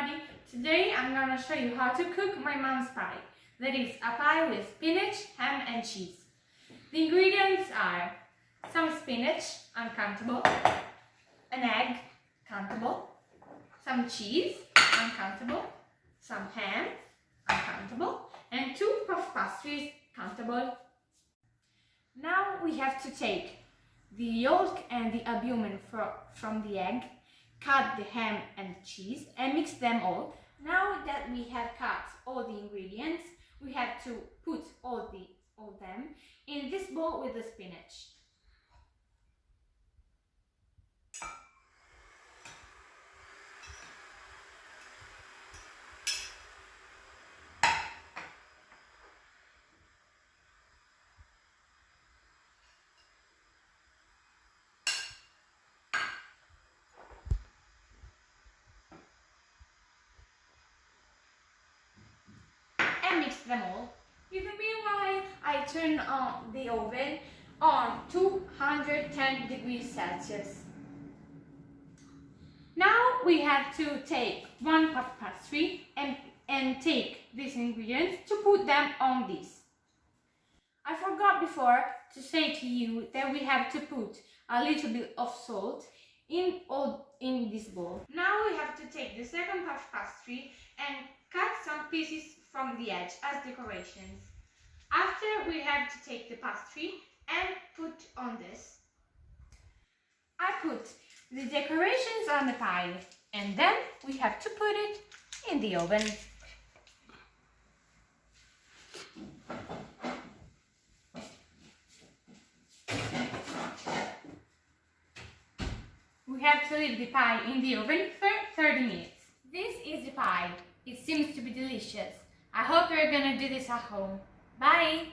everybody! Today I'm gonna show you how to cook my mom's pie. That is a pie with spinach, ham and cheese. The ingredients are some spinach, uncountable, an egg, countable, some cheese, uncountable, some ham, uncountable, and 2 puff pastries, countable. Now we have to take the yolk and the albumin from the egg, cut the ham and cheese and mix them all. Now that we have cut all the ingredients, we have to put all them in this bowl with the spinach. Mix them all. In the meanwhile, I turn on the oven on 210 degrees Celsius. Now we have to take 1 puff pastry and take these ingredients to put them on this. I forgot before to say to you that we have to put a little bit of salt in this bowl. Now we have to take the second puff pastry and cut some pieces from the edge as decorations. After, we have to take the pastry and put on this. I put the decorations on the pie and then we have to put it in the oven. We have to leave the pie in the oven for 30 minutes. This is the pie. It seems to be delicious. I hope you're gonna do this at home. Bye!